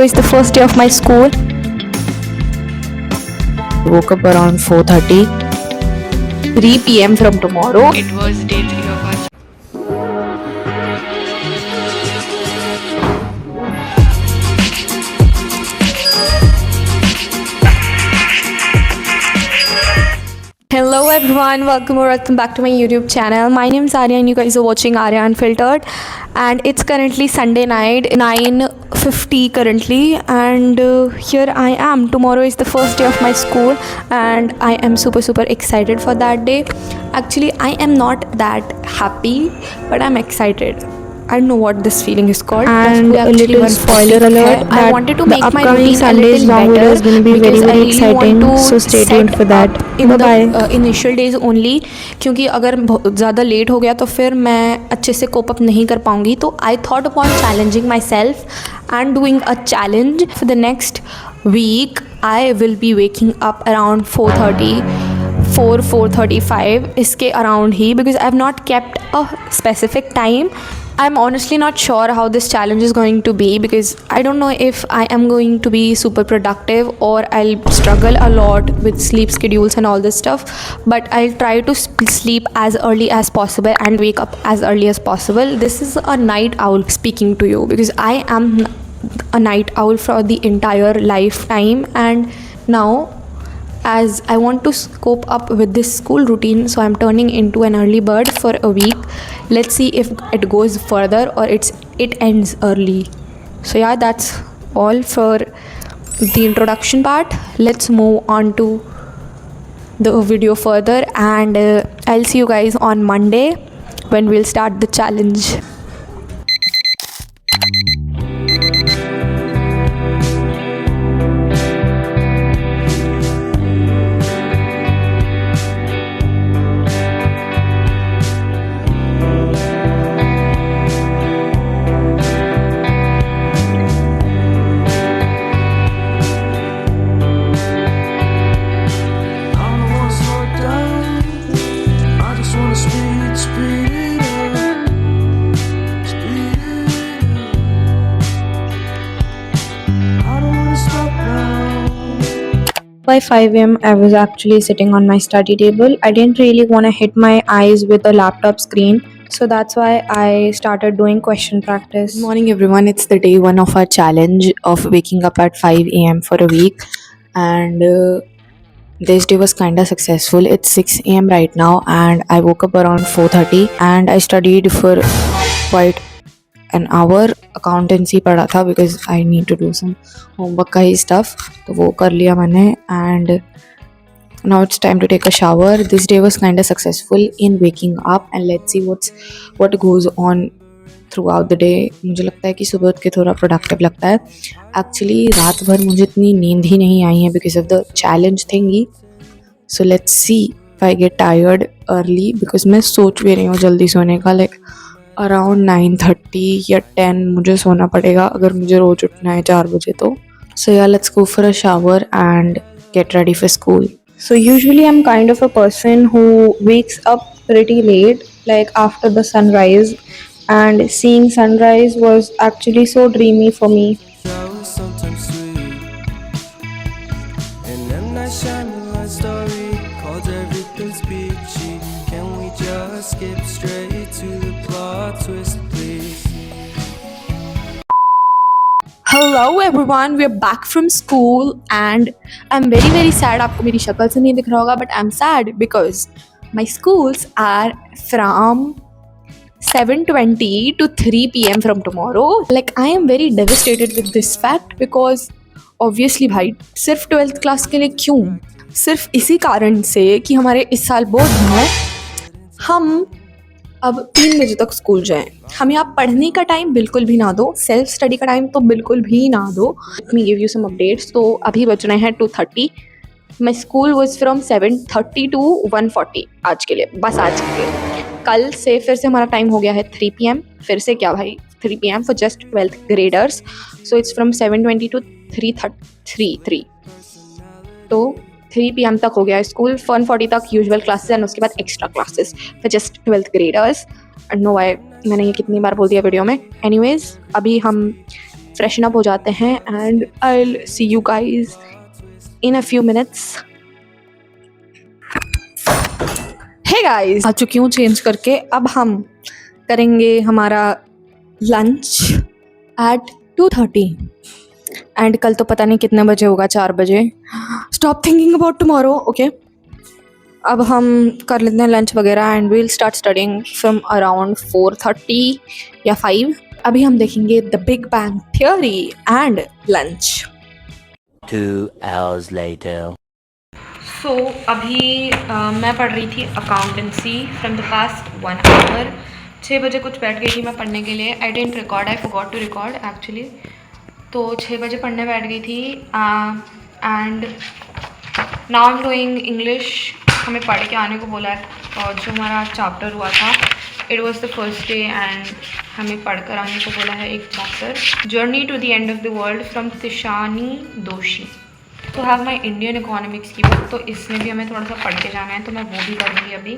is the first day of my school. Woke up around 4:30. 3 p.m. from tomorrow. It was day 3 of our Hello everyone, welcome back to my YouTube channel. My name is Arya and you guys are watching Arya Unfiltered, and it's currently Sunday night, 9:50 currently, and here I am. Tomorrow is the first day of my school and I am super excited for that day. Actually, I am not that happy, but I'm excited. I don't know what this feeling is called. And a little spoiler alert, I wanted to the make my upcoming routine Sunday's a little long video better is going to be because very I really exciting. want to So stay tuned set for that. up in Bye-bye. the initial days only, क्योंकि अगर ज़्यादा late हो गया तो फिर मैं अच्छे से कोप अप नहीं कर पाऊँगी. तो I thought upon challenging myself and doing a challenge for the next week. I will be waking up around 4:35 इसके around he, because I have not kept a specific time. I'm honestly not sure how this challenge is going to be, because I don't know if I am going to be super productive or I'll struggle a lot with sleep schedules and all this stuff. But I'll try to sleep as early as possible and wake up as early as possible. This is a night owl speaking to you, because I am a night owl for the entire lifetime, and now as I want to cope up with this school routine, so I'm turning into an early bird for a week. Let's see if it goes further or it ends early. So yeah, that's all for the introduction part. Let's move on to the video further, and I'll see you guys on Monday when we'll start the challenge. By 5 a.m., I was actually sitting on my study table. I didn't really want to hit my eyes with a laptop screen, so that's why I started doing question practice. Good morning everyone, it's the day 1 of our challenge of waking up at 5 a.m. for a week, and this day was kinda successful. It's 6 a.m. right now and I woke up around 4:30 and I studied for quite an hour. Accountancy पढ़ा था because I need to do some homework का ही stuff, तो वो कर लिया मैंने, and now it's time to take a shower. This day was kinda successful in waking up, and let's see what goes on throughout the day. मुझे लगता है कि सुबह उठ के थोड़ा productive लगता है. Actually रात भर मुझे इतनी नींद ही नहीं आई है because of the challenge thingy. So let's see if I get tired early, because मैं सोच भी रही हूँ जल्दी सोने का, like around 9:30 या 10 मुझे सोना पड़ेगा अगर मुझे रोज उठना है 4 बजे तो. So yeah, let's go for a shower and get ready for school. So usually I'm kind of a person who wakes up pretty late, like after the sunrise, and seeing sunrise was actually so dreamy for me. Sometimes sweet, and then that shining story called everything's peachy. Can we just skip straight to the plot twist, please? Hello everyone, we're back from school and I'm very sad. आपको मेरी शक्ल से नहीं दिख रहा होगा, but I'm sad because my schools are from 7:20 to 3 p.m. from tomorrow. Like I am very devastated with this fact, because obviously भाई सिर्फ 12th क्लास के लिए क्यों, सिर्फ इसी कारण से कि हमारे इस साल बोर्ड हैं, हम अब 3 बजे तक स्कूल जाएं. हम यहाँ पढ़ने का टाइम बिल्कुल भी ना दो, सेल्फ स्टडी का टाइम तो बिल्कुल भी ना दो. Let me give you some updates. तो अभी बज रहे हैं 2:30. My school was from 7:30 to 1:40 आज के लिए, बस आज के लिए. कल से फिर से हमारा टाइम हो गया है 3 p.m. फिर से क्या भाई 3 p.m. For just 12th graders. So it's from 7:20 to 3:33. तो 3 p.m. तक हो गया है स्कूल. 1:40 तक यूजुअल क्लासेस एंड उसके बाद extra classes for just 12th graders. And know why मैंने ये कितनी बार बोल दिया वीडियो में. एनीवेज अभी हम फ्रेशन अप हो जाते हैं and I will see you guys in a few minutes. Hey guys, आ चुकी हूँ चेंज करके। अब हम करेंगे हमारा लंच एट 2:30 एंड कल तो पता नहीं कितने बजे होगा, 4 बजे। Stop thinking about tomorrow, okay. अब हम कर लेते हैं लंच वगैरह and we'll start studying from around 4:30 या 5। अभी हम देखेंगे the Big Bang Theory and lunch. 2 hours later. So अभी मैं पढ़ रही थी accountancy from the past 1 hour. 6 बजे कुछ बैठ गई थी मैं पढ़ने के लिए। I didn't record, I forgot to record actually. तो 6 बजे पढ़ने बैठ गई थी and now I am doing English. हमें पढ़ के आने को बोला है और जो हमारा चैप्टर हुआ था it was the first day and हमें पढ़ कर आने को बोला है एक chapter, journey to the end of the world from Tishani Doshi. तो हैव माई इंडियन इकोनॉमिक्स की बुक, तो इसमें भी हमें थोड़ा सा पढ़ के जाना है, तो मैं वो भी करूँगी अभी।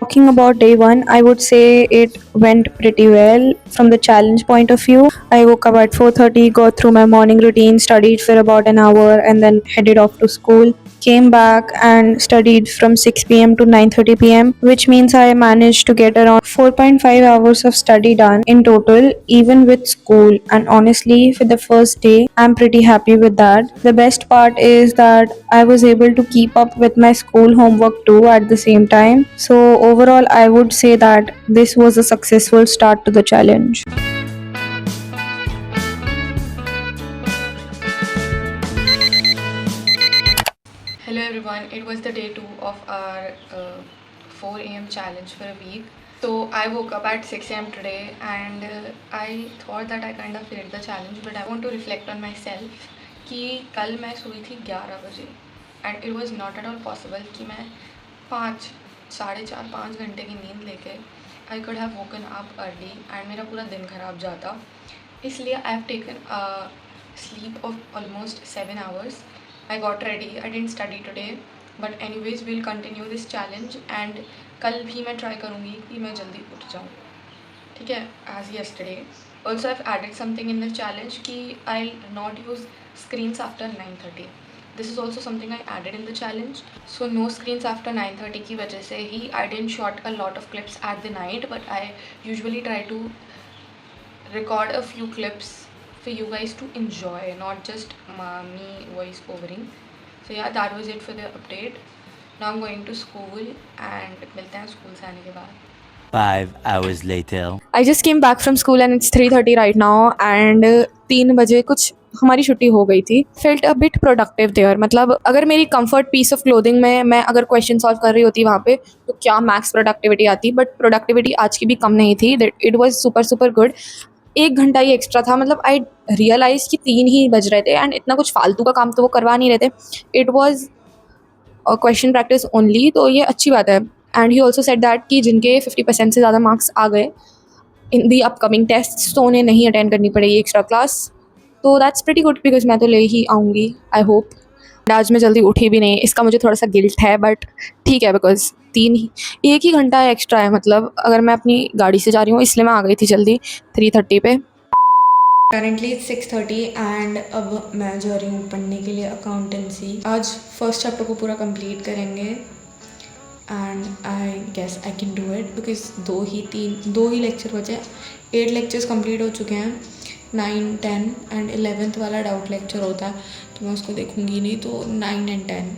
Talking about day one, I would say it went pretty well from the challenge point of view. I woke up at 4:30, got through my morning routine, studied for about an hour, and then headed off to school. Came back and studied from 6 p.m. to 9:30 p.m., which means I managed to get around 4.5 hours of study done in total, even with school. And honestly, for the first day, I'm pretty happy with that. The best part is that I was able to keep up with my school homework too at the same time. So overall, I would say that this was a successful start to the challenge. Hello everyone, it was the day 2 of our 4 a.m. challenge for a week. So I woke up at 6 a.m. today and I thought that I kind of failed the challenge, but I want to reflect on myself कि कल मैं सोई थी 11 बजे and it was not at all possible कि मैं 4.5 घंटे की नींद लेके I could have woken up early and मेरा पूरा दिन ख़राब जाता। इसलिए I have taken a sleep of almost 7 hours. I got ready, I didn't study today, but anyways we'll continue this challenge and कल भी मैं try करूँगी कि मैं जल्दी उठ जाऊँ, ठीक है, as yesterday. Also I've added something in the challenge कि I'll not use screens after 9:30. This is also something I added in the challenge. So no screens after 9:30 की वजह से ही I didn't shot a lot of clips at the night, but I usually try to record a few clips for you guys to enjoy, not just me voice overing. So yeah, that was it for the update. Now I'm going to school and मिलते हैं school से आने के बाद। 5 hours later. I just came back from school and it's 3:30 right now and 3 बजे कुछ हमारी छुट्टी हो गई थी। Felt a bit productive there, मतलब अगर मेरी comfort piece of clothing में मैं अगर question solve कर रही होती वहाँ पे तो क्या max productivity आती, but productivity आज की भी कम नहीं थी। That it was super good. 1 घंटा ही एक्स्ट्रा था, मतलब आई रियलाइज कि 3 ही बज रहे थे एंड इतना कुछ फालतू का काम तो वो करवा नहीं रहे थे। It was question practice only, तो ये अच्छी बात है। And he also said that कि जिनके 50% से ज़्यादा मार्क्स आ गए इन दी अपकमिंग टेस्ट तो उन्हें नहीं अटेंड करनी पड़ेगी एक्स्ट्रा क्लास। तो दैट्स प्रीटी गुड बिकॉज मैं तो ले ही आऊँगी, आई होप। आज मैं जल्दी उठी भी नहीं, इसका मुझे थोड़ा सा गिल्ट है, बट ठीक है बिकॉज 1 ही घंटा एक्स्ट्रा है। मतलब अगर मैं अपनी गाड़ी से जा रही हूँ इसलिए मैं आ गई थी जल्दी 3:30 पे। करेंटली 6:30 एंड अब मैं जा रही हूँ पढ़ने के लिए अकाउंटेंसी। आज फर्स्ट चैप्टर को पूरा कंप्लीट करेंगे and I guess I can do it because 2 ही लेक्चर बचे। 8 लेक्चर्स कंप्लीट हो चुके हैं, 9, 10 एंड 11th वाला डाउट लेक्चर होता है तो मैं उसको देखूंगी नहीं, तो 9 and 10।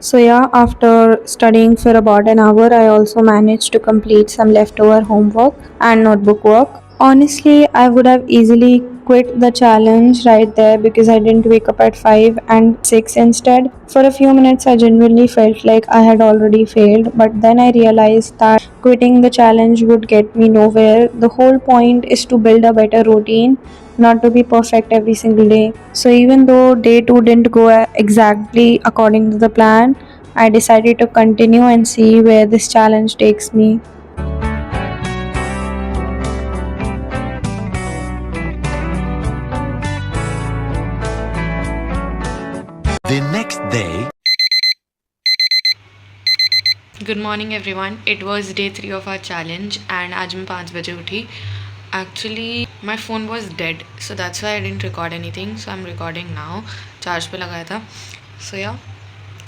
So yeah, after studying for about an hour, I also managed to complete some leftover homework and notebook work. Honestly, I would have easily quit the challenge right there because I didn't wake up at 5 and 6 instead. For a few minutes, I genuinely felt like I had already failed, but then I realized that quitting the challenge would get me nowhere. The whole point is to build a better routine, not to be perfect every single day. So even though day 2 didn't go exactly according to the plan, I decided to continue and see where this challenge takes me. The next day. Good morning everyone, it was day 3 of our challenge and आज मैं 5 बजे उठी Actually, my phone was dead, so that's why I didn't record anything. So I'm recording now. Charge पे लगाया था. So yeah,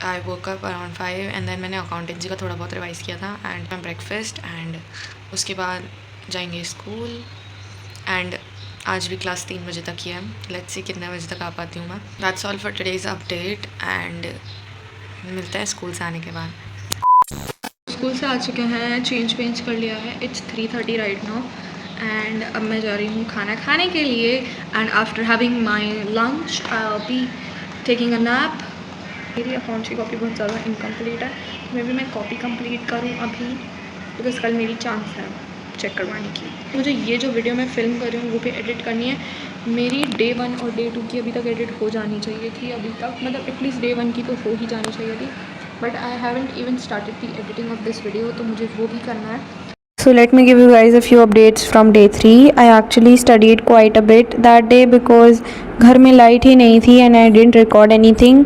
I woke up around 5 and then मैंने accountancy का थोड़ा बहुत रिवाइज़ किया था and my breakfast and उसके बाद जाएंगे स्कूल and आज भी क्लास 3 बजे तक ही है. Let's see कितने बजे तक आ पाती हूँ मैं. That's all for today's update and मिलते हैं स्कूल से आने के बाद. स्कूल से आ चुके हैं, चेंज वेंज कर लिया है. इट्स 3:30 राइट नाउ एंड अब मैं जा रही हूँ खाना खाने के लिए. And after having my lunch I be taking a nap. मेरी अकाउंट की कॉपी बहुत ज़्यादा इनकम्प्लीट है. मे बी मैं कॉपी कंप्लीट करूँ अभी बिकॉज कल मेरी चांस है चेक करवाने की. मुझे ये जो वीडियो मैं फ़िल्म कर रही हूँ वो भी एडिट करनी है. मेरी डे 1 और डे 2 की अभी तक एडिट हो जानी चाहिए थी. अभी तक मतलब एटलीस्ट डे 1 की तो हो ही जानी चाहिए थी. But I haven't even started the editing of this video. तो मुझे वो भी करना है. So let me give you guys a few updates from day 3. I actually studied quite a bit that day because घर में light ही नहीं थी and I didn't record anything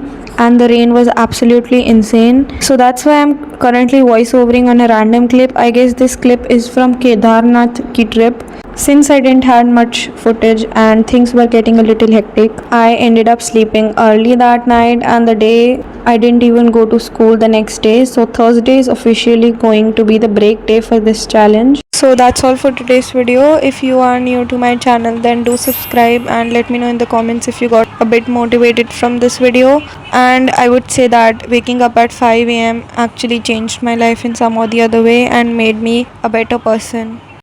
and the rain was absolutely insane. So that's why I'm currently voice overing on a random clip. I guess this clip is from Kedarnath ki trip. Since I didn't had much footage and things were getting a little hectic, I ended up sleeping early that night and the day I didn't even go to school the next day. So Thursday is officially going to be the break day for this challenge. So that's all for today's video. If you are new to my channel, then do subscribe and let me know in the comments if you got a bit motivated from this video. And I would say that waking up at 5 a.m. actually changed my life in some or the other way and made me a better person.